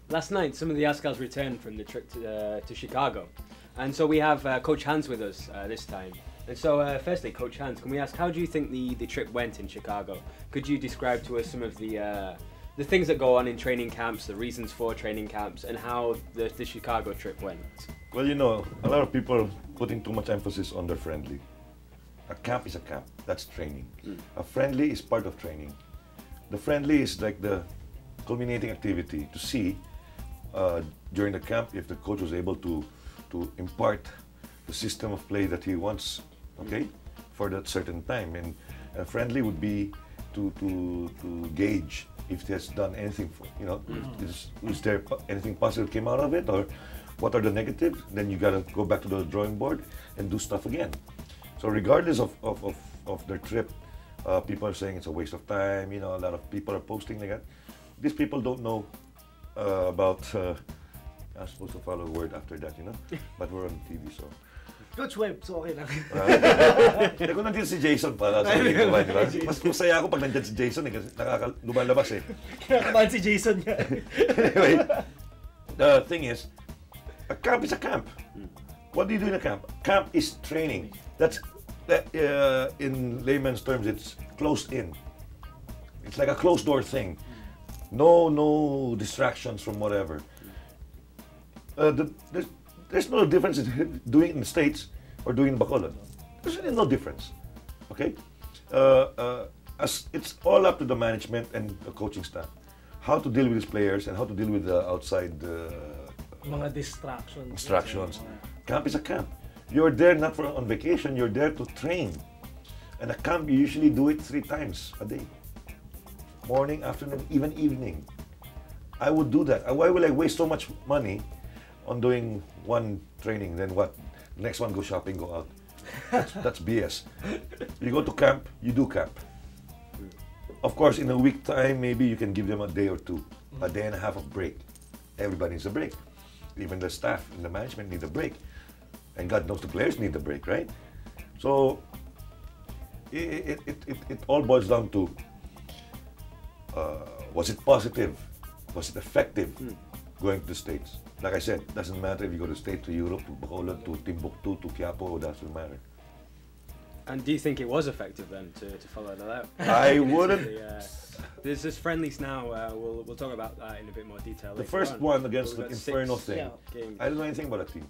Last night, some of the Azkals returned from the trip to Chicago. And so we have Coach Hans with us this time. And so firstly, Coach Hans, can we ask, how do you think the trip went in Chicago? Could you describe to us some of the things that go on in training camps, the reasons for training camps, and how the Chicago trip went? Well, you know, a lot of people putting too much emphasis on their friendly. A camp is a camp. That's training. A friendly is part of training. The friendly is like the culminating activity to see during the camp if the coach was able to impart the system of play that he wants, okay, for that certain time. And a friendly would be to gauge if he has done anything for, you know, is there anything positive came out of it, or what are the negatives? Then you gotta go back to the drawing board and do stuff again. So regardless of their trip, people are saying it's a waste of time. You know, a lot of people are posting like that. These people don't know about. I'm supposed to follow a word after that, you know. But we're on TV, so. Coach Web, so okay lang. Kung nandiyan si Jason pala, sa hindi ko ba, di ba? Mas masaya ako pag nandiyan si Jason eh, kasi lumalabas eh. Kinakabahan si Jason nga. Anyway, the thing is, a camp is a camp. What do you do in a camp? Camp is training. That in layman's terms, it's closed in. It's like a closed door thing. No distractions from whatever. There's no difference in doing it in the States or doing it in Bacolod. There's really no difference. Okay? As it's all up to the management and the coaching staff. How to deal with these players and how to deal with the outside mga distractions. Distractions. Camp is a camp. You're there not for on vacation, you're there to train. And a camp, you usually do it 3 times a day. Morning, afternoon, even evening. I would do that. Why will I waste so much money on doing one training, then what? Next one, go shopping, go out. That's BS. You go to camp, you do camp. Of course, in a week time, maybe you can give them a day or 2, a day and a half of break. Everybody needs a break. Even the staff and the management need a break. And God knows the players need a break, right? So, it all boils down to, was it positive? Was it effective going to the States? Like I said, doesn't matter if you go to States, to Europe, to Bacolod, to Timbuktu, to Quiapo, doesn't matter. And do you think it was effective then to follow that out? I wouldn't. There's this friendlies now. We'll talk about that in a bit more detail. The first one against the Inferno thing. Games. I don't know anything about that team.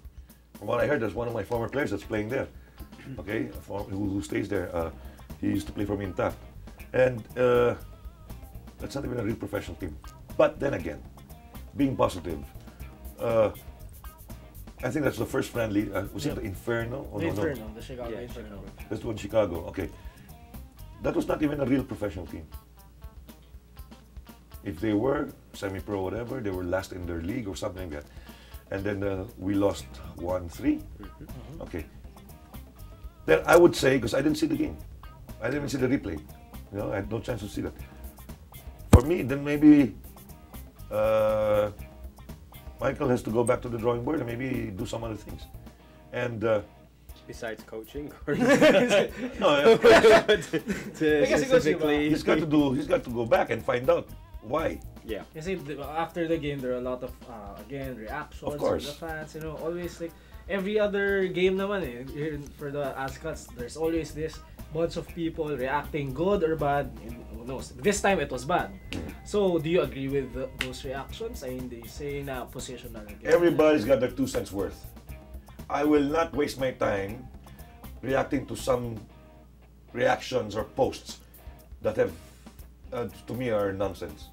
From what I heard, there's one of my former players that's playing there. Okay, who stays there. He used to play for me in TAF. And that's not even a real professional team. But then again, being positive, I think that's the first friendly. Was it the Inferno? Oh, The no, Inferno, no. the Chicago Inferno. That's the one in Chicago. Okay. That was not even a real professional team. If they were semi-pro, whatever, they were last in their league or something like that. And then we lost 1-3. Okay. Then I would say, because I didn't see the game, I didn't even see the replay. You know, I had no chance to see that. For me, then maybe Michael has to go back to the drawing board and maybe do some other things. And besides coaching, no, specifically, he's got to go back and find out why. Yeah. Kasi after the game, there are a lot of again reactions Of course. from the fans. You know, always like every other game naman for the Azkals, there's always this bunch of people reacting good or bad. Who knows? This time it was bad. So do you agree with those reactions? I mean, they say na positional. Everybody's got their 2 cents worth. I will not waste my time reacting to some reactions or posts that have, to me, are nonsense.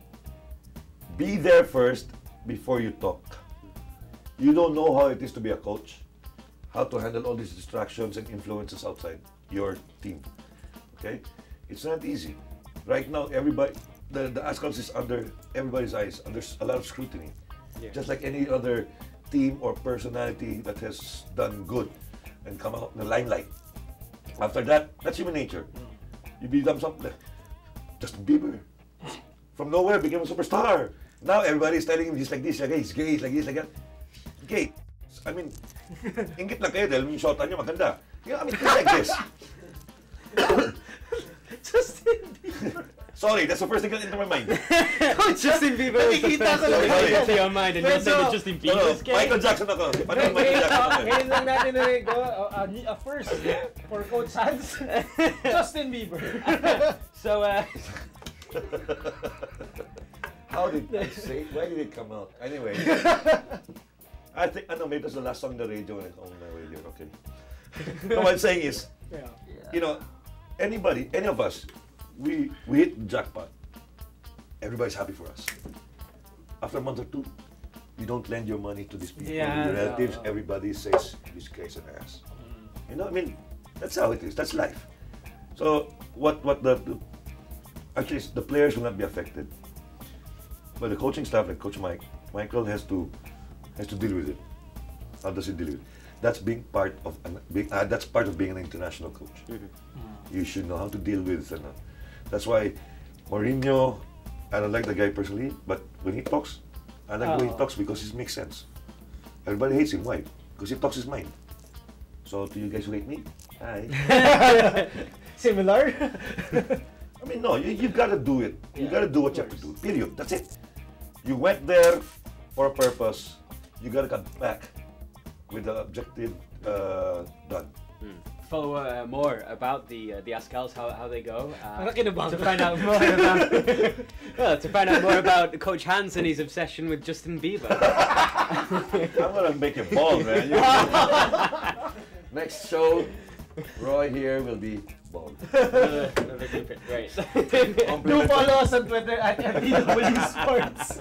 Be there first before you talk. You don't know how it is to be a coach, how to handle all these distractions and influences outside your team. Okay? It's not easy. Right now, everybody, the Azkals is under everybody's eyes, under a lot of scrutiny. Yeah. Just like any other team or personality that has done good and come out in the limelight. After that, that's human nature. You become something like Justin Bieber. From nowhere, became a superstar. Now everybody's telling him he's like this, like he's gay, he's like this, like that. Gay. I mean, ingit lang kayo dahil yung shota niyo maganda. You know, I mean, things like this. Justin Bieber. Sorry, that's the first thing that into my mind. Justin Bieber was the Nakikita first ko lang one yun. into your mind, and you're saying that Justin No, Bieber's gay? Michael Jackson ako. Paano yung Michael Jackson ako? Ngayon lang natin go a first for Coach Hans. Justin Bieber. So, How did I say? Why did it come out? Anyway, I think maybe that's the last song on the radio. On the radio, okay. No, what I'm saying is, Yeah. you know, any of us, we hit the jackpot. Everybody's happy for us. After a month or two, you don't lend your money to these people, Yeah, your relatives. Everybody says this guy's an ass. You know, I mean, that's how it is. That's life. So actually the players will not be affected, but the coaching staff, like Coach Michael has to deal with it. How does he deal with it? That's that's part of being an international coach. You should know how to deal with it. That's why Mourinho, I don't like the guy personally, but when he talks, I like the way he talks because it makes sense. Everybody hates him. Why? Because he talks his mind. So to you guys who hate me, hi. Similar. I mean, no, you gotta do it. You gotta do what you have to do. Period. That's it. You went there for a purpose. You gotta come back with the objective done. follow more about the Azkals, how they go. Kinabang. To find out more about to find out more about Coach Hans and his obsession with Justin Bieber. I'm gonna make you bald, man. Next show, Roy here will be bald. Right. Do follow us on Twitter at FTW Sports.